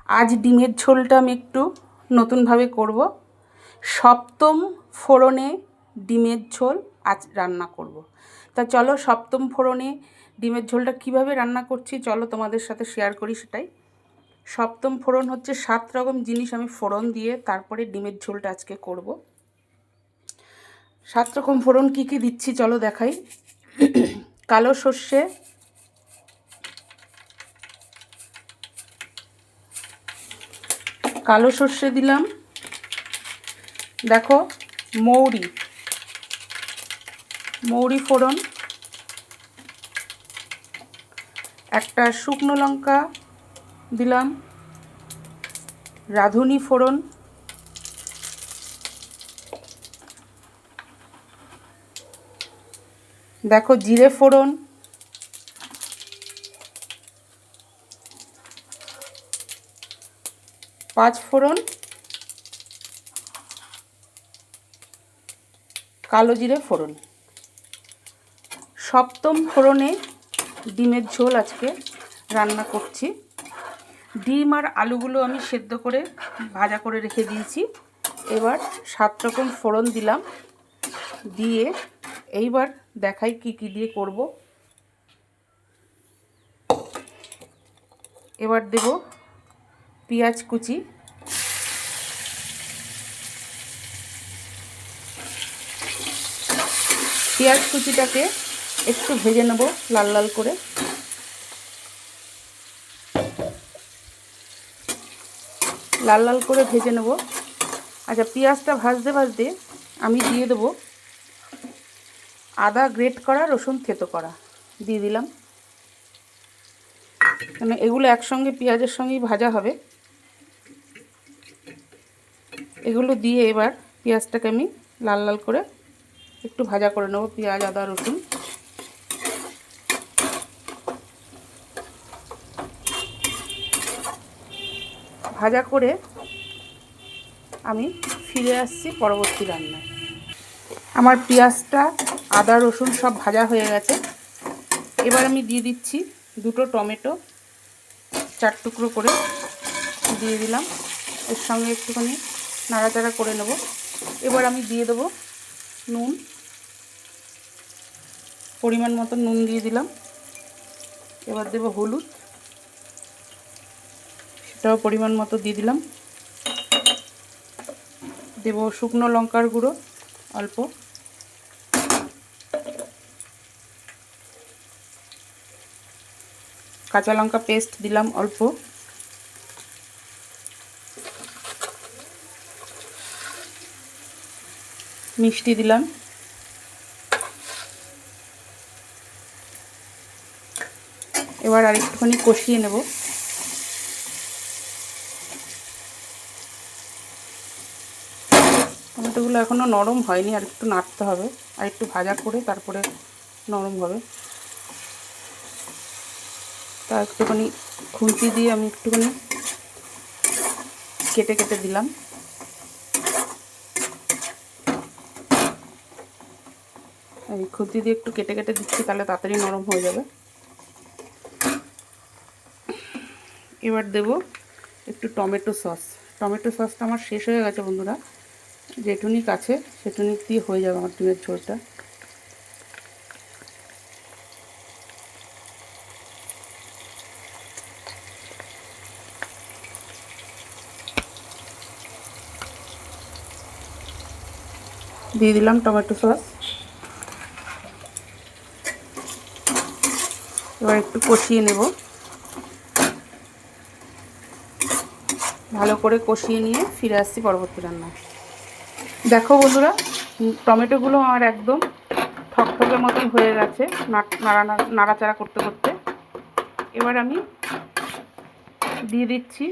আজ ডিমের ঝোলটা আমি একটু নতুনভাবে করব। সপ্তম ফোড়নে ডিমের ঝোল আজ রান্না করব। তা চলো সপ্তম ফোড়নে ডিমের ঝোলটা কিভাবে রান্না করছি চলো তোমাদের সাথে শেয়ার করি সেটাই। সপ্তম ফোড়ন হচ্ছে 7 রকম জিনিস আমি ফোড়ন দিয়ে তারপরে ডিমের ঝোলটা আজকে করব। 7 রকম ফোড়ন কী কী দিচ্ছি চলো দেখাই। কালো সর্ষে, কালো সর্ষে দিলাম, দেখো মৌরি ফোড়ন, একটা শুকনো লঙ্কা দিলাম, রাঁধুনি ফোড়ন, দেখো জিরে ফোড়ন, পাঁচ ফোড়ন, কালো জিরে ফোড়ন। সপ্তম ফোড়নে ডিমের ঝোল আজকে রান্না করছি। ডিম আর আলুগুলো আমি সেদ্ধ করে ভাজা করে রেখে দিয়েছি। এবার 7 রকম ফোড়ন দিলাম, দিয়ে এইবার দেখাই কি কি দিয়ে করব। এবার দেব পেঁয়াজ কুচি, পেঁয়াজ কুচিটাকে একটু ভেজে নেব লাল লাল করে। লাল লাল করে ভেজে নেব। আচ্ছা, পেঁয়াজটা ভাজতে ভাজতে আমি দিয়ে দেবো আদা গ্রেট করা, রসুন থেতো করা দিয়ে দিলাম, কেন এগুলো একসঙ্গে পেঁয়াজের সঙ্গেই ভাজা হবে। এগুলো দিয়ে এবার পেঁয়াজটাকে আমি লাল লাল করে একটু ভাজা করে নেব। পেঁয়াজ, আদা, রসুন ভাজা করে আমি ফিরে আসছি পরবর্তী রান্নায়। আমার পেঁয়াজটা, আদা, রসুন সব ভাজা হয়ে গেছে। এবার আমি দিয়ে দিচ্ছি 2টো টমেটো 4 টুকরো করে দিয়ে দিলাম। এর সঙ্গে একটুখানি নাড়াচাড়া করে নেব। এবার আমি দিয়ে দেবো নুন, পরিমাণ মতো নুন দিয়ে দিলাম। এবার দেব হলুদ, সেটাও পরিমাণ মতো দিয়ে দিলাম। দেব শুকনো লঙ্কার গুঁড়ো অল্প, কাঁচা লঙ্কা পেস্ট দিলাম অল্প, মিষ্টি দিলাম, এবার আর একটুখানি কষিয়ে নেব। টমেটোগুলো এখনও নরম হয়নি, আর একটু নাড়তে হবে, আর একটু ভাজা করে তারপরে নরম হবে। তা একটুখানি খুন্তি দিয়ে আমি একটুখানি কেটে কেটে দিলাম। এই খুন্তি দিয়ে একটু কেটে কেটে দিচ্ছি, তাহলে তাড়াতাড়ি নরম হয়ে যাবে। এবার দেব একটু টমেটো সস। টমেটো সসটা আমার শেষ হয়ে গেছে বন্ধুরা, যেটুনিক আছে সেটুনিক দিয়ে হয়ে যাবে আমার ডিমের ঝোলটা। দিয়ে দিলাম টমেটো সস। এবার একটু কষিয়ে নেব, ভালো করে কষিয়ে নিয়ে ফিরে আসছি পরবর্তী রান্না। দেখো বন্ধুরা, টমেটোগুলো আমার একদম ঠকঠকে মতন হয়ে গেছে নাড়াচাড়া করতে করতে। এবার আমি দিয়ে দিচ্ছি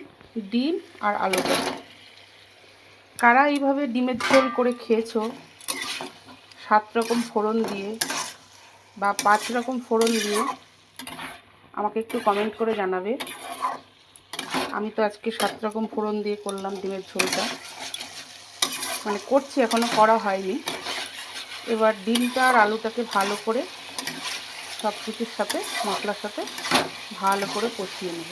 ডিম আর আলুটা। কারা এইভাবে ডিমের ঝোল করে খেয়েছো 7 রকম ফোড়ন দিয়ে বা 5 রকম ফোড়ন দিয়ে, আমাকে একটু কমেন্ট করে জানাবে। আমি তো আজকে 7 রকম ফোড়ন দিয়ে করলাম ডিমের ঝোলটা, মানে করছি, এখনও করা হয়নি। এবার ডিমটা আর আলুটাকে ভালো করে সব কিছুর সাথে, মশলার সাথে ভালো করে কষিয়ে নেব।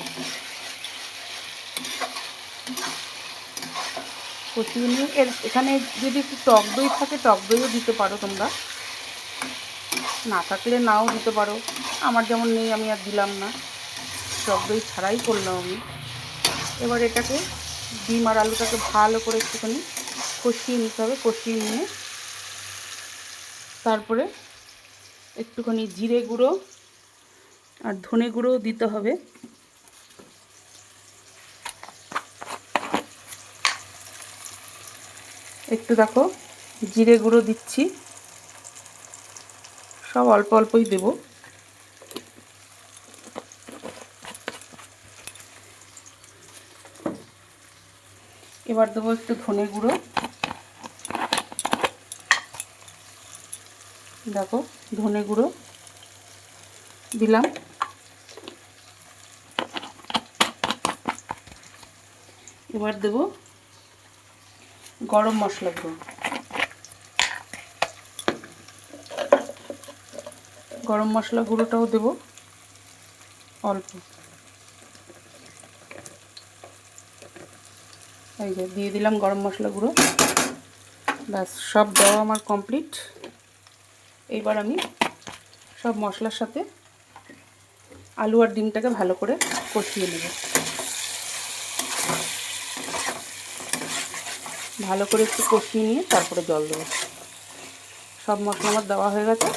কষিয়ে নিয়ে এখানে যদি একটু টক দই থাকে টক দইও দিতে পারো তোমরা, না থাকলে নাও দিতে পারো। আমার যেমন নেই আমি আর দিলাম না, টক দই ছাড়াই করলাম আমি। এবার এটাকে ডিম আর আলুটাকে ভালো করে একটুখানি কষিয়ে নিতে হবে। কষিয়ে নিয়ে তারপরে একটুখানি জিরে গুঁড়ো আর ধনে গুঁড়ো দিতে হবে। একটু দেখো জিরে গুঁড়ো দিচ্ছি, সব অল্প অল্পই দেব। এবার দেবো একটু ধনে গুঁড়ো, দেখো ধনে গুঁড়ো দিলাম। এবার দেব গরম মশলা গুঁড়ো, গরম মশলা গুঁড়োটাও দেব অল্প। এই যে দিয়ে দিলাম গরম মশলা গুঁড়ো। ব্যাস সব দেওয়া আমার কমপ্লিট। এইবার আমি সব মশলার সাথে আলু আর ডিমটাকে ভালো করে কষিয়ে নেব। ভালো করে একটু কষিয়ে নিয়ে তারপরে জল দেবো। সব মশলা আমার দেওয়া হয়ে গেছে।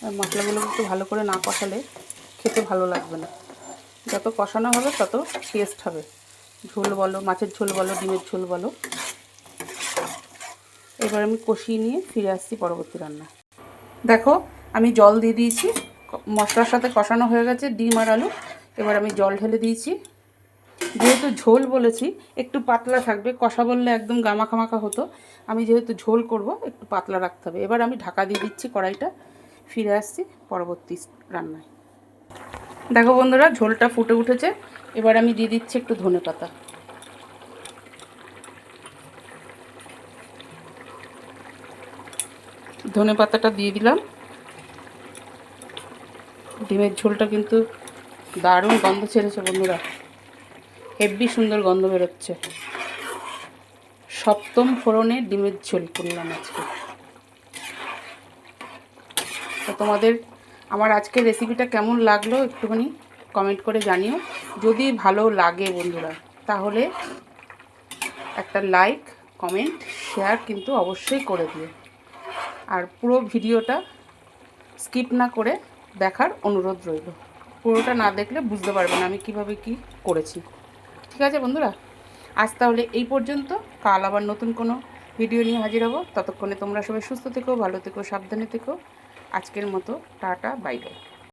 আর মশলাগুলো একটু ভালো করে না কষালে খেতে ভালো লাগবে না। যত কষানো হবে তত টেস্ট হবে, ঝোল বলো, মাছের ঝোল বলো, ডিমের ঝোল বলো। এবার আমি কষিয়ে নিয়ে ফিরে আসছি পরবর্তী রান্না। দেখো আমি জল দিয়ে দিয়েছি, মশলার সাথে কষানো হয়ে গেছে ডিম আর আলু। এবার আমি জল ঢেলে দিয়েছি। যেহেতু ঝোল বলেছি একটু পাতলা থাকবে, কষা বললে একদম গামাখামাখা হতো। আমি যেহেতু ঝোল করব একটু পাতলা রাখতে হবে। এবার আমি ঢাকা দিয়ে দিচ্ছি কড়াইটা। ফিরে আসছি পরবর্তী রান্নায়। দেখো বন্ধুরা ঝোলটা ফুটে উঠেছে। এবার আমি দিয়ে দিচ্ছি একটু ধনেপাতা। ধনেপাতাটা দিয়ে দিলাম। ডিমের ঝোলটা কিন্তু দারুণ গন্ধ ছেড়েছে বন্ধুরা, হেব্বি সুন্দর গন্ধ বেরোচ্ছে। সপ্তম ফোড়নে ডিমের ঝোল করলাম আজকে। তো তোমাদের আমার আজকের রেসিপিটা কেমন লাগলো একটুখানি কমেন্ট করে জানিও। যদি ভালো লাগে বন্ধুরা তাহলে একটা লাইক, কমেন্ট, শেয়ার কিন্তু অবশ্যই করে দিও। আর পুরো ভিডিওটা স্কিপ না করে দেখার অনুরোধ রইল। পুরোটা না দেখলে বুঝতে পারবে না আমি কিভাবে কি করেছি। ঠিক আছে বন্ধুরা, আজ তাহলে এই পর্যন্ত। কাল আবার নতুন কোনো ভিডিও নিয়ে হাজির হব। ততক্ষণে তোমরা সবাই সুস্থ থেকো, ভালো থেকো, সাবধানে থেকো। আজকের মতো টাটা, বাই বাই।